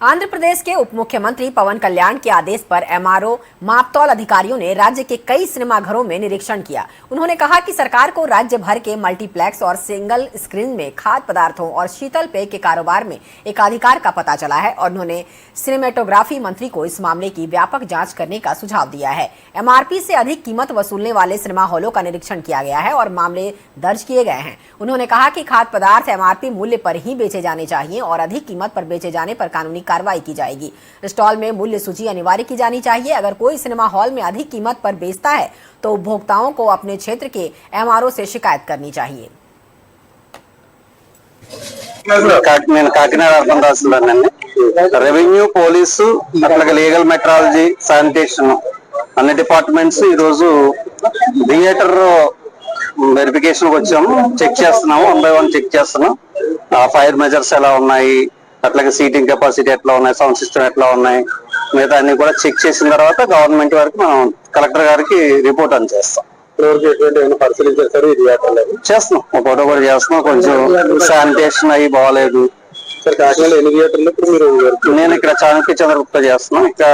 आंध्र प्रदेश के उप मुख्यमंत्री पवन कल्याण के आदेश पर एमआरओ मापतौल अधिकारियों ने राज्य के कई सिनेमाघरों में निरीक्षण किया। उन्होंने कहा कि सरकार को राज्य भर के मल्टीप्लेक्स और सिंगल स्क्रीन में खाद्य पदार्थों और शीतल पेय के कारोबार में एकाधिकार का पता चला है और उन्होंने सिनेमेटोग्राफी मंत्री को इस मामले की व्यापक जांच करने का सुझाव दिया है। एमआरपी से अधिक कीमत वसूलने वाले सिनेमा हॉलों का निरीक्षण किया गया है और मामले दर्ज किए गए हैं। उन्होंने कहा कि खाद्य पदार्थ एमआरपी मूल्य पर ही बेचे जाने चाहिए और अधिक कीमत पर बेचे जाने पर कानूनी कार्रवाई की जाएगी। स्टॉल में मूल्य सूची अनिवार्य की जानी चाहिए। अगर कोई सिनेमा हॉल में अधिक कीमत पर बेचता है तो उपभोक्ताओं को अपने क्षेत्र के एमआरओ से शिकायत करनी चाहिए। రెవెన్యూ పోలీసు అట్లాగే లీగల్ మెట్రాలజీ శానిటేషన్ అన్ని డిపార్ట్మెంట్స్ ఈ రోజు థియేటర్ వెరిఫికేషన్ వచ్చాము. చెక్ చేస్తున్నాము, 1 by 1 చెక్ చేస్తున్నాం. ఫైర్ మెజర్స్ ఎలా ఉన్నాయి, అట్లాగే సీటింగ్ కెపాసిటీ ఎట్లా ఉన్నాయి, సౌండ్ సిస్టమ్ ఎట్లా ఉన్నాయి, మిగతా అన్ని కూడా చెక్ చేసిన తర్వాత గవర్నమెంట్ వరకు మనం కలెక్టర్ గారికి రిపోర్ట్ అని చేస్తాం. పరిశీలించారు, చేస్తున్నాం, ఒకటి కూడా చేస్తున్నాం. కొంచెం శానిటేషన్ అయ్యి బాగాలేదు. నేను ఇక్కడ చాణక్య చంద్రగుప్త చేస్తున్నాం, ఇక్కడ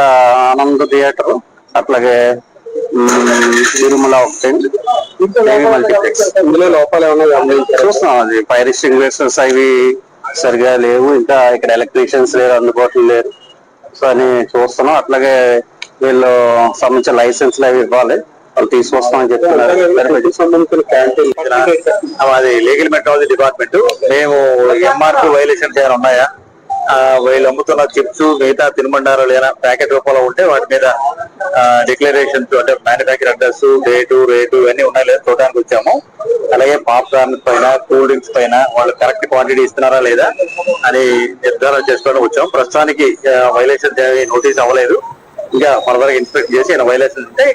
ఆనంద్ థియేటర్, అట్లాగే తిరుమల ఒకటి మల్టీప్లెక్స్. ఇందులో లోపాలు ఏమన్నా చూస్తున్నాం. అది ఫైర్ ఎక్స్టింగ్విషర్స్ అవి సరిగా లేవు, ఇంకా ఇక్కడ ఎలక్ట్రీషియన్స్ లేరు, అందుబాటులో లేరు. సో అని చూస్తున్నాం. అట్లాగే వీళ్ళు సంబంధించిన లైసెన్స్ అవి ఇవ్వాలి, వాళ్ళు తీసుకొస్తామని చెప్తున్నారు. అది లీగల్ మెట్రాలజీ డిపార్ట్మెంట్. మేము ఎంఆర్పీ వైలేషన్స్ ఏమైనా ఉన్నాయా, వీళ్ళు అమ్ముతున్న చిప్స్ మిగతా తినుబండారాలు ఏమైనా ప్యాకెట్ రూపంలో ఉంటే వాటి మీద డిక్లరేషన్స్ అంటే మ్యానుఫ్యాక్చర్ అడ్రస్, రేటు ఇవన్నీ ఉన్నాయి లేదా చూడడానికి వచ్చాము. అలాగే పాప్కార్న్ పైన, కూల్ డ్రింక్స్ పైన వాళ్ళు కరెక్ట్ క్వాంటిటీ ఇస్తున్నారా లేదా అని నిర్ధారణ చేసుకోవడానికి వచ్చాము. ప్రస్తుతానికి వైలేషన్స్ నోటీస్ అవ్వలేదు. ఇంకా ఫర్దర్ ఇన్స్పెక్ట్ చేసి వైలేషన్స్ ఉంటే